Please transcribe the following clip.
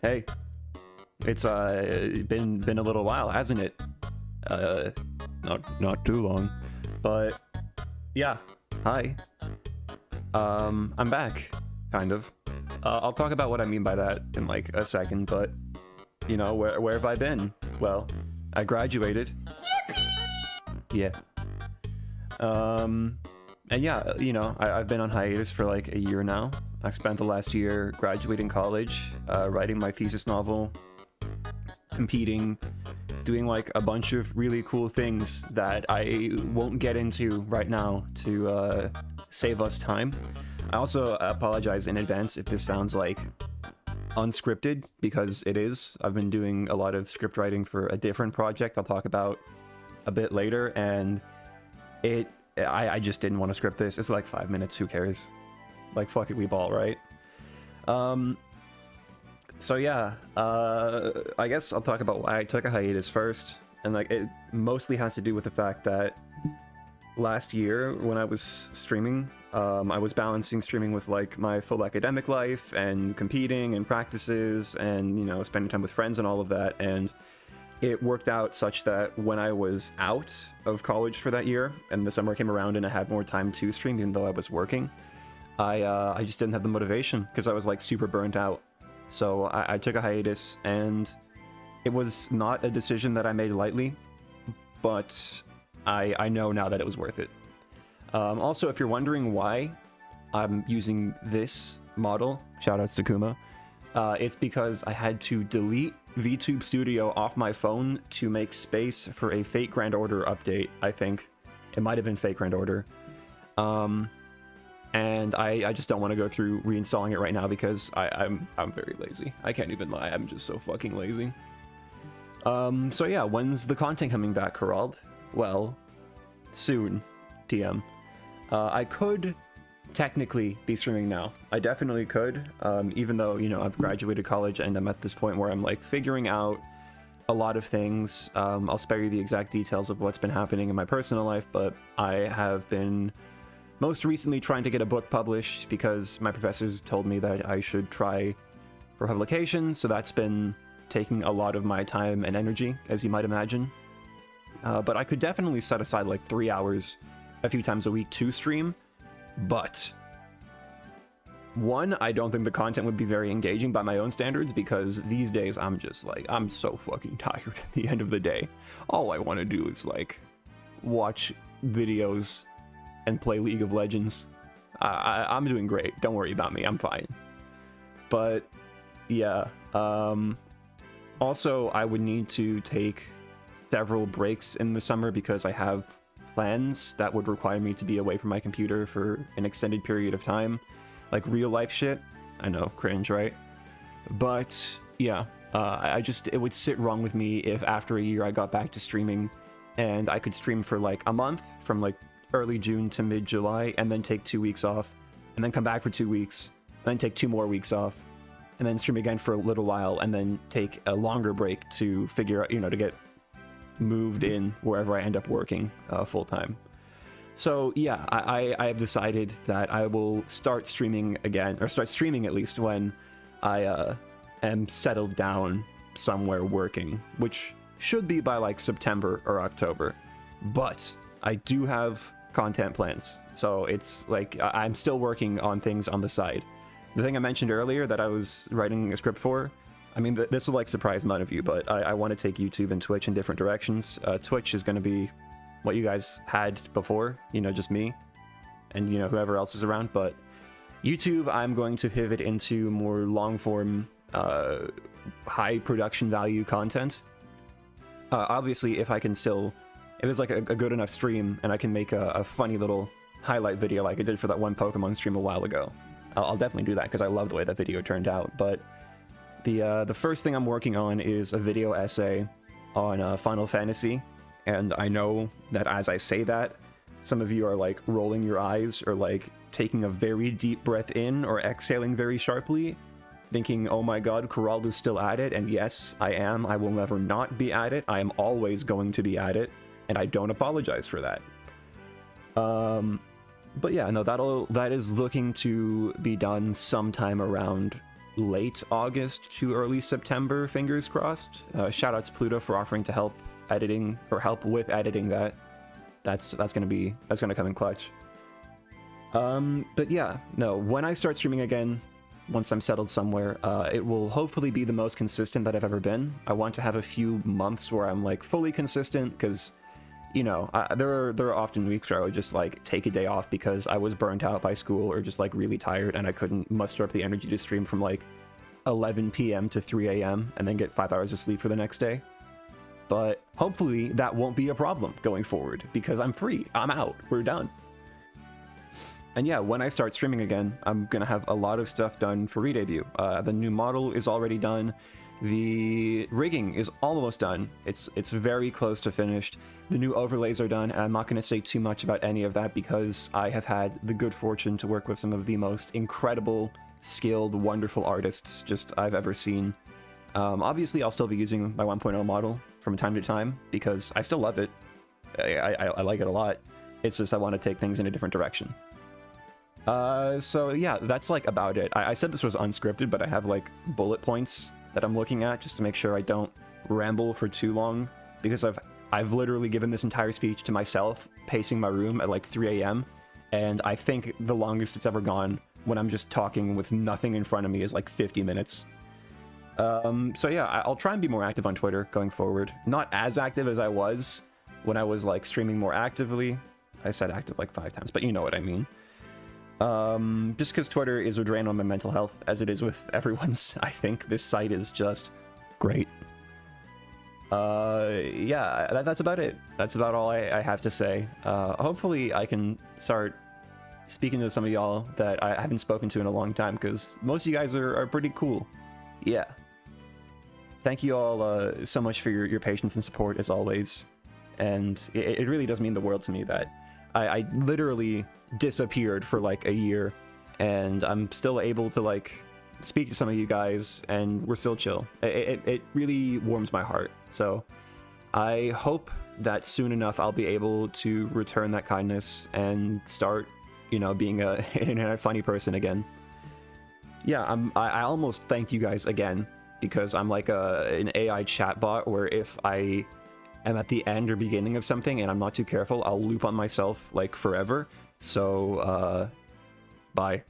Hey, it's been a little while, hasn't it? Uh, not too long, but yeah. Hi. I'm back, kind of. I'll talk about what I mean by that in like a second, but where have I been? Well, I graduated. Yeah. And yeah, I've been on hiatus for like a year now. I spent the last year graduating college, writing my thesis novel, competing, doing like a bunch of really cool things that I won't get into right now to save us time. I also apologize in advance if this sounds like unscripted, because it is. I've been doing a lot of script writing for a different project I'll talk about a bit later, and I just didn't want to script this. It's like 5 minutes, who cares? Like, fuck it, we ball, right? So yeah, I guess I'll talk about why I took a hiatus first, and like it mostly has to do with the fact that last year when I was streaming, I was balancing streaming with like my full academic life and competing and practices and spending time with friends and all of that, and it worked out such that when I was out of college for that year and the summer came around and I had more time to stream even though I was working, I just didn't have the motivation because I was like super burnt out. So I took a hiatus, and it was not a decision that I made lightly, but I know now that it was worth it. Also, if you're wondering why I'm using this model, shoutouts to Kuma, it's because I had to delete VTube Studio off my phone to make space for a Fate Grand Order update, I think. It might have been Fate Grand Order. And I just don't want to go through reinstalling it right now because I'm very lazy. I can't even lie, I'm just so fucking lazy. So yeah, when's the content coming back, Harald? Well, soon, TM. I could technically be streaming now. I definitely could, even though, I've graduated college and I'm at this point where I'm like figuring out a lot of things. I'll spare you the exact details of what's been happening in my personal life, but I have been most recently trying to get a book published because my professors told me that I should try for publication, so that's been taking a lot of my time and energy, as you might imagine. But I could definitely set aside like 3 hours a few times a week to stream, but one, I don't think the content would be very engaging by my own standards, because these days I'm just like, I'm so fucking tired at the end of the day. All I want to do is like watch videos and play League of Legends. I'm doing great, don't worry about me, I'm fine. But yeah, also I would need to take several breaks in the summer because I have plans that would require me to be away from my computer for an extended period of time, like real life shit. I know, cringe, right? But yeah, it would sit wrong with me if after a year I got back to streaming and I could stream for like a month from like early June to mid-July and then take 2 weeks off and then come back for 2 weeks and then take 2 more weeks off and then stream again for a little while and then take a longer break to figure out, to get moved in wherever I end up working full time. So yeah, I have decided that I will start streaming again, or start streaming at least when I am settled down somewhere working, which should be by like September or October. But I do have content plans, so it's like I'm still working on things on the side. The thing I mentioned earlier that I was writing a script for, I mean, this will like surprise none of you, but I want to take YouTube and Twitch in different directions. Twitch is going to be what you guys had before, just me and whoever else is around. But YouTube, I'm going to pivot into more long form, high production value content. Obviously, if it's like a good enough stream and I can make a funny little highlight video like I did for that one Pokemon stream a while ago, I'll definitely do that because I love the way that video turned out. But the first thing I'm working on is a video essay on Final Fantasy, and I know that as I say that, some of you are like rolling your eyes or like taking a very deep breath in or exhaling very sharply, thinking, oh my god, Harald is still at it. And yes, I am. I will never not be at it. I am always going to be at it, and I don't apologize for that. But yeah, no, that is looking to be done sometime around late August to early September, fingers crossed. Shout out to Pluto for offering to help editing, or help with editing that. That's gonna come in clutch. But yeah, no, when I start streaming again, once I'm settled somewhere, it will hopefully be the most consistent that I've ever been. I want to have a few months where I'm like fully consistent, because you know, there are often weeks where I would just like take a day off because I was burnt out by school or just like really tired and I couldn't muster up the energy to stream from like 11 p.m. to 3 a.m. and then get 5 hours of sleep for the next day. But hopefully that won't be a problem going forward because I'm free. I'm out. We're done. And yeah, when I start streaming again, I'm gonna have a lot of stuff done for re-debut. The new model is already done. The rigging is almost done. It's very close to finished. The new overlays are done, and I'm not going to say too much about any of that because I have had the good fortune to work with some of the most incredible, skilled, wonderful artists just I've ever seen. Obviously, I'll still be using my 1.0 model from time to time because I still love it. I like it a lot. It's just I want to take things in a different direction. So yeah, that's like about it. I said this was unscripted, but I have like bullet points that I'm looking at just to make sure I don't ramble for too long, because I've literally given this entire speech to myself pacing my room at like 3 a.m. and I think the longest it's ever gone when I'm just talking with nothing in front of me is like 50 minutes. So yeah, I'll try and be more active on Twitter going forward. Not as active as I was when I was like streaming more actively. I said active like 5 times, but you know what I mean. Just because Twitter is a drain on my mental health, as it is with everyone's. I think this site is just great. Yeah, that's about it. That's about all I have to say. Hopefully I can start speaking to some of y'all that I haven't spoken to in a long time, because most of you guys are pretty cool. Yeah. Thank you all so much for your patience and support, as always. And it really does mean the world to me that I literally disappeared for like a year and I'm still able to like speak to some of you guys and we're still chill. It really warms my heart. So I hope that soon enough I'll be able to return that kindness and start, you know, being a internet funny person again. Yeah, I almost thanked you guys again because I'm like an AI chatbot where if I am at the end or beginning of something and I'm not too careful, I'll loop on myself like forever. So, bye.